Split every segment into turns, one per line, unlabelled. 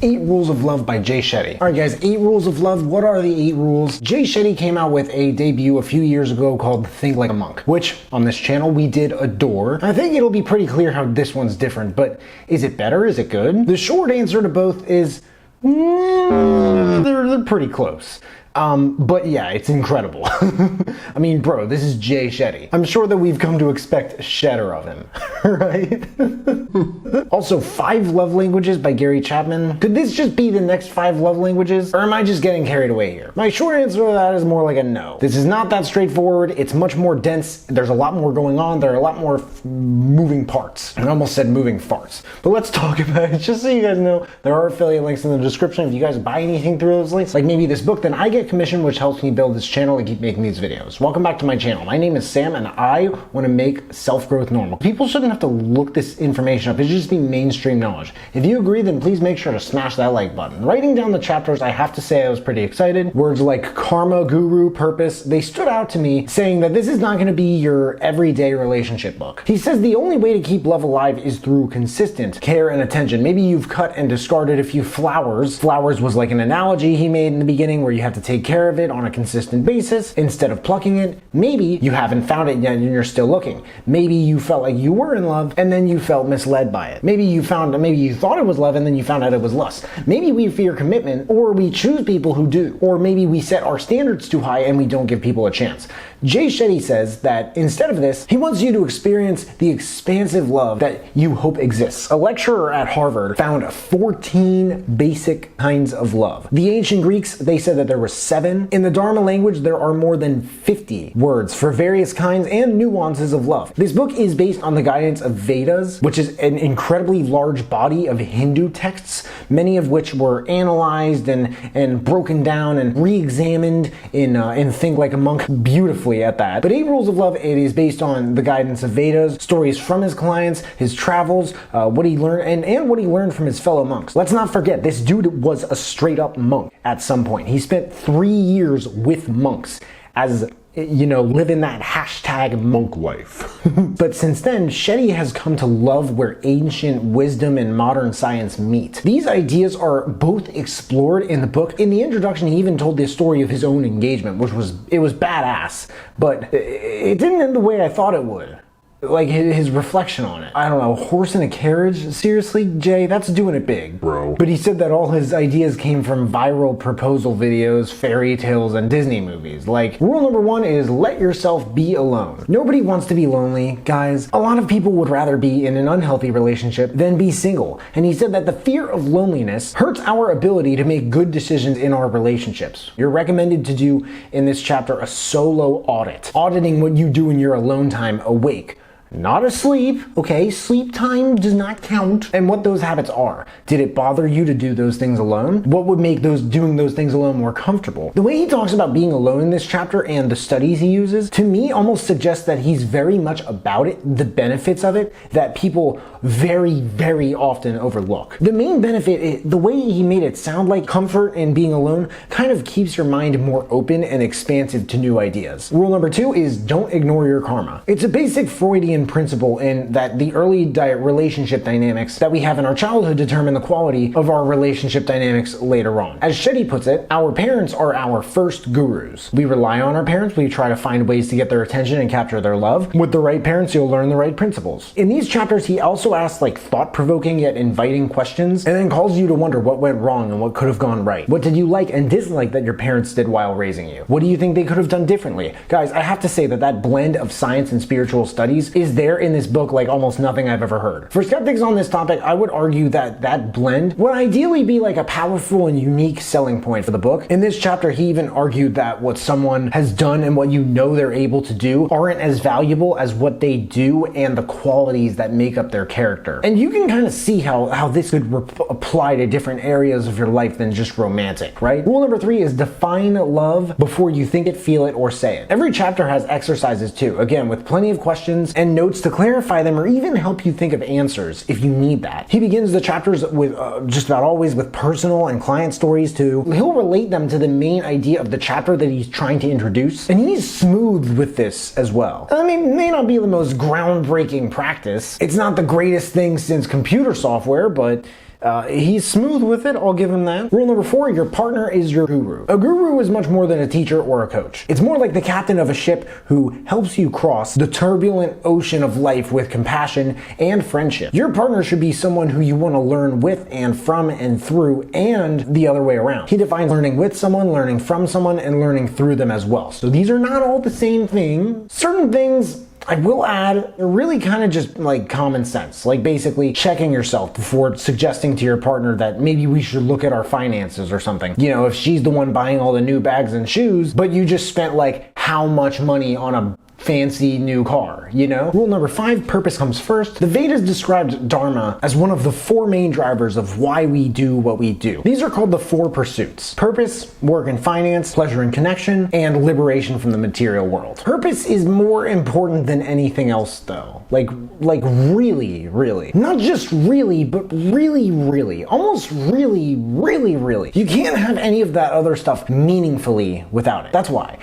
8 Rules of Love by Jay Shetty. Alright guys, 8 Rules of Love. What are the 8 rules? Jay Shetty came out with a debut a few years ago called Think Like a Monk, which on this channel we did adore. I think it'll be pretty clear how this one's different, but is it better? Is it good? The short answer to both is they're pretty close. But yeah, it's incredible. I mean, bro, this is Jay Shetty. I'm sure that we've come to expect Shedder of him, right? Also, 5 Love Languages by Gary Chapman. Could this just be the next 5 love languages? Or am I just getting carried away here? My short answer to that is more like a no. This is not that straightforward. It's much more dense. There's a lot more going on. There are a lot more moving parts. I almost said moving farts. But let's talk about it. Just so you guys know, there are affiliate links in the description. If you guys buy anything through those links, like maybe this book, then I get commission, which helps me build this channel and keep making these videos. Welcome back to my channel. My name is Sam and I want to make self-growth normal. People shouldn't have to look this information up. It should just be mainstream knowledge. If you agree, then please make sure to smash that like button. Writing down the chapters, I have to say I was pretty excited. Words like karma, guru, purpose, they stood out to me, saying that this is not going to be your everyday relationship book. He says the only way to keep love alive is through consistent care and attention. Maybe you've cut and discarded a few flowers. Flowers was like an analogy he made in the beginning where you have to take care of it on a consistent basis instead of plucking it. Maybe you haven't found it yet and you're still looking. Maybe you felt like you were in love and then you felt misled by it. Maybe you thought it was love and then you found out it was lust. Maybe we fear commitment, or we choose people who do. Or maybe we set our standards too high and we don't give people a chance. Jay Shetty says that instead of this, he wants you to experience the expansive love that you hope exists. A lecturer at Harvard found 14 basic kinds of love. The ancient Greeks, they said that there were 7. In the Dharma language, there are more than 50 words for various kinds and nuances of love. This book is based on the guidance of Vedas, which is an incredibly large body of Hindu texts, many of which were analyzed and broken down and re-examined in Think Like a Monk beautifully at that. But 8 Rules of Love, it is based on the guidance of Vedas, stories from his clients, his travels, what he learned, and what he learned from his fellow monks. Let's not forget, this dude was a straight up monk at some point. He spent 3 years with monks as, you know, living that hashtag monk life. But since then, Shetty has come to love where ancient wisdom and modern science meet. These ideas are both explored in the book. In the introduction, he even told the story of his own engagement, which was badass, but it didn't end the way I thought it would. Like his reflection on it. I don't know, horse in a carriage? Seriously, Jay, that's doing it big, bro. But he said that all his ideas came from viral proposal videos, fairy tales, and Disney movies. Like, rule number 1 is let yourself be alone. Nobody wants to be lonely, guys. A lot of people would rather be in an unhealthy relationship than be single. And he said that the fear of loneliness hurts our ability to make good decisions in our relationships. You're recommended to do in this chapter a solo audit. Auditing what you do in your alone time awake. Not asleep, okay? Sleep time does not count. And what those habits are. Did it bother you to do those things alone? What would make doing those things alone more comfortable? The way he talks about being alone in this chapter and the studies he uses, to me almost suggests that he's very much about it, the benefits of it, that people very, very often overlook. The main benefit, the way he made it sound like comfort and being alone kind of keeps your mind more open and expansive to new ideas. Rule number 2 is don't ignore your karma. It's a basic Freudian principle in that the early relationship dynamics that we have in our childhood determine the quality of our relationship dynamics later on. As Shetty puts it, our parents are our first gurus. We rely on our parents, we try to find ways to get their attention and capture their love. With the right parents, you'll learn the right principles. In these chapters, he also asks like thought-provoking yet inviting questions and then calls you to wonder what went wrong and what could have gone right. What did you like and dislike that your parents did while raising you? What do you think they could have done differently? Guys, I have to say that blend of science and spiritual studies is there in this book like almost nothing I've ever heard. For skeptics on this topic, I would argue that blend would ideally be like a powerful and unique selling point for the book. In this chapter, he even argued that what someone has done and what you know they're able to do aren't as valuable as what they do and the qualities that make up their character. And you can kind of see how this could apply to different areas of your life than just romantic, right? Rule number 3 is define love before you think it, feel it, or say it. Every chapter has exercises too, again, with plenty of questions and notes to clarify them or even help you think of answers if you need that. He begins the chapters with just about always with personal and client stories too. He'll relate them to the main idea of the chapter that he's trying to introduce, and he's smooth with this as well. I mean, it may not be the most groundbreaking practice. It's not the greatest thing since computer software, but He's smooth with it, I'll give him that. Rule number 4, your partner is your guru. A guru is much more than a teacher or a coach. It's more like the captain of a ship who helps you cross the turbulent ocean of life with compassion and friendship. Your partner should be someone who you want to learn with and from and through, and the other way around. He defines learning with someone, learning from someone, and learning through them as well. So these are not all the same thing. Certain things, I will add, are really kind of just like common sense, like basically checking yourself before suggesting to your partner that maybe we should look at our finances or something. You know, if she's the one buying all the new bags and shoes, but you just spent like how much money on a fancy new car, you know? Rule number 5, purpose comes first. The Vedas described Dharma as one of the 4 main drivers of why we do what we do. These are called the 4 pursuits: purpose, work and finance, pleasure and connection, and liberation from the material world. Purpose is more important than anything else though. Like really, really. Not just really, but really, really. Almost really, really, really. You can't have any of that other stuff meaningfully without it. That's why.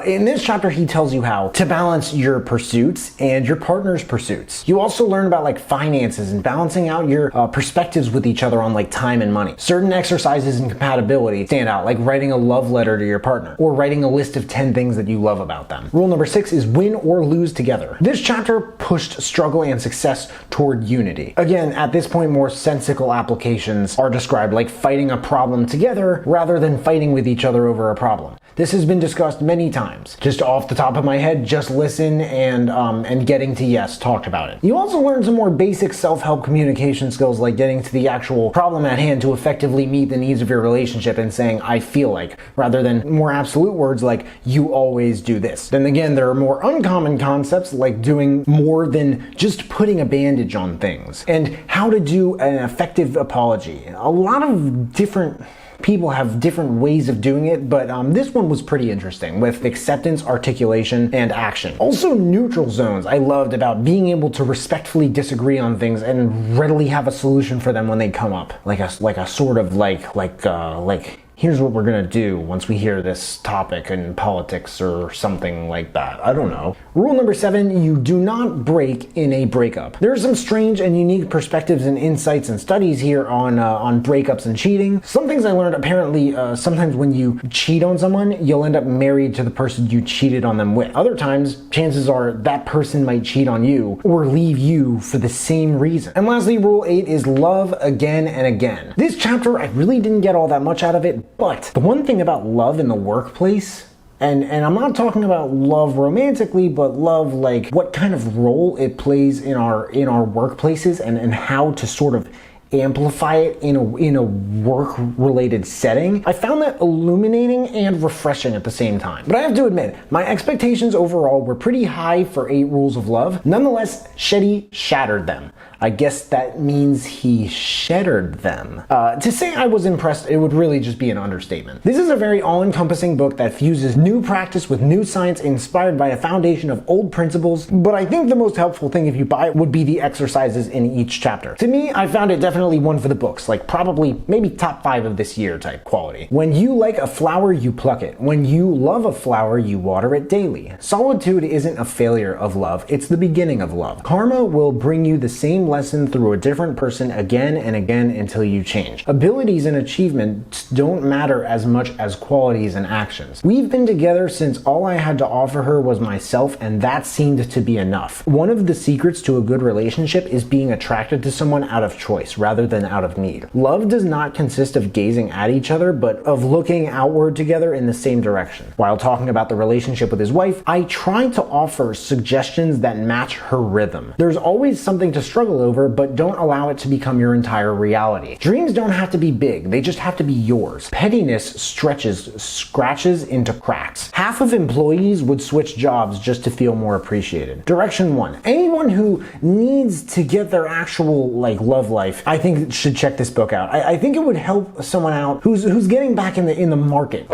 In this chapter, he tells you how to balance your pursuits and your partner's pursuits. You also learn about like finances and balancing out your perspectives with each other on like time and money. Certain exercises and compatibility stand out, like writing a love letter to your partner or writing a list of 10 things that you love about them. Rule number 6 is win or lose together. This chapter pushed struggle and success toward unity. Again, at this point, more sensical applications are described, like fighting a problem together rather than fighting with each other over a problem. This has been discussed many times. Just off the top of my head, just listen and getting to yes talked about it. You also learn some more basic self-help communication skills, like getting to the actual problem at hand to effectively meet the needs of your relationship and saying I feel like, rather than more absolute words like you always do this. Then again, there are more uncommon concepts like doing more than just putting a bandage on things, and how to do an effective apology. A lot of different people have different ways of doing it, but this one was pretty interesting with acceptance, articulation, and action. Also, neutral zones I loved, about being able to respectfully disagree on things and readily have a solution for them when they come up, like a sort of like here's what we're gonna do once we hear this topic in politics or something like that. I don't know. Rule number 7, you do not break in a breakup. There are some strange and unique perspectives and insights and studies here on breakups and cheating. Some things I learned, apparently sometimes when you cheat on someone, you'll end up married to the person you cheated on them with. Other times, chances are that person might cheat on you or leave you for the same reason. And lastly, rule 8 is love again and again. This chapter, I really didn't get all that much out of it, but the one thing about love in the workplace, and I'm not talking about love romantically, but love like what kind of role it plays in our workplaces and how to sort of amplify it in a work-related setting. I found that illuminating and refreshing at the same time. But I have to admit, my expectations overall were pretty high for 8 Rules of Love. Nonetheless, Shetty shattered them. I guess that means he shattered them. To say I was impressed, it would really just be an understatement. This is a very all-encompassing book that fuses new practice with new science inspired by a foundation of old principles, but I think the most helpful thing if you buy it would be the exercises in each chapter. To me, I found it definitely one for the books, like probably maybe top 5 of this year type quality. When you like a flower, you pluck it. When you love a flower, you water it daily. Solitude isn't a failure of love, it's the beginning of love. Karma will bring you the same lesson through a different person again and again until you change. Abilities and achievements don't matter as much as qualities and actions. We've been together since all I had to offer her was myself, and that seemed to be enough. One of the secrets to a good relationship is being attracted to someone out of choice rather than out of need. Love does not consist of gazing at each other, but of looking outward together in the same direction. While talking about the relationship with his wife, I try to offer suggestions that match her rhythm. There's always something to struggle over, but don't allow it to become your entire reality. Dreams don't have to be big, they just have to be yours. Pettiness scratches into cracks. Half of employees would switch jobs just to feel more appreciated. Direction 1. Anyone who needs to get their actual love life, I think should check this book out. I think it would help someone out who's getting back in the market.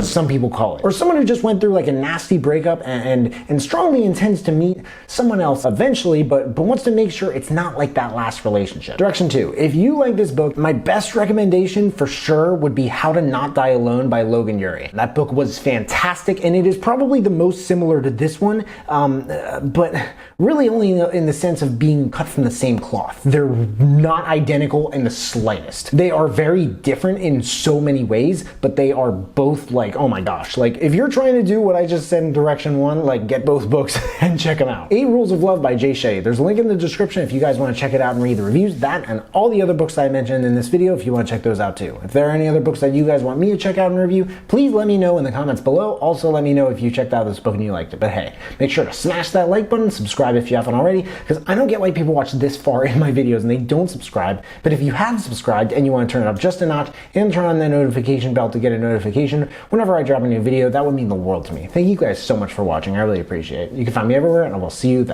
some people call it. Or someone who just went through like a nasty breakup and strongly intends to meet someone else eventually, but wants to make sure it's not like that last relationship. Direction 2. If you like this book, my best recommendation for sure would be How to Not Die Alone by Logan Ury. That book was fantastic, and it is probably the most similar to this one, but really only in the sense of being cut from the same cloth. They're not identical in the slightest. They are very different in so many ways, but they are both like, oh my gosh, like if you're trying to do what I just said in direction 1, like get both books and check them out. 8 Rules of Love by Jay Shetty. There's a link in the description if you guys want to check it out and read the reviews. That and all the other books that I mentioned in this video if you want to check those out too. If there are any other books that you guys want me to check out and review, please let me know in the comments below. Also let me know if you checked out this book and you liked it. But hey, make sure to smash that like button, subscribe if you haven't already, because I don't get why people watch this far in my videos and they don't subscribe. But if you have subscribed and you want to turn it up just a notch and turn on the notification bell to get a notification whenever I drop a new video, that would mean the world to me. Thank you guys so much for watching. I really appreciate it. You can find me everywhere, and I will see you then.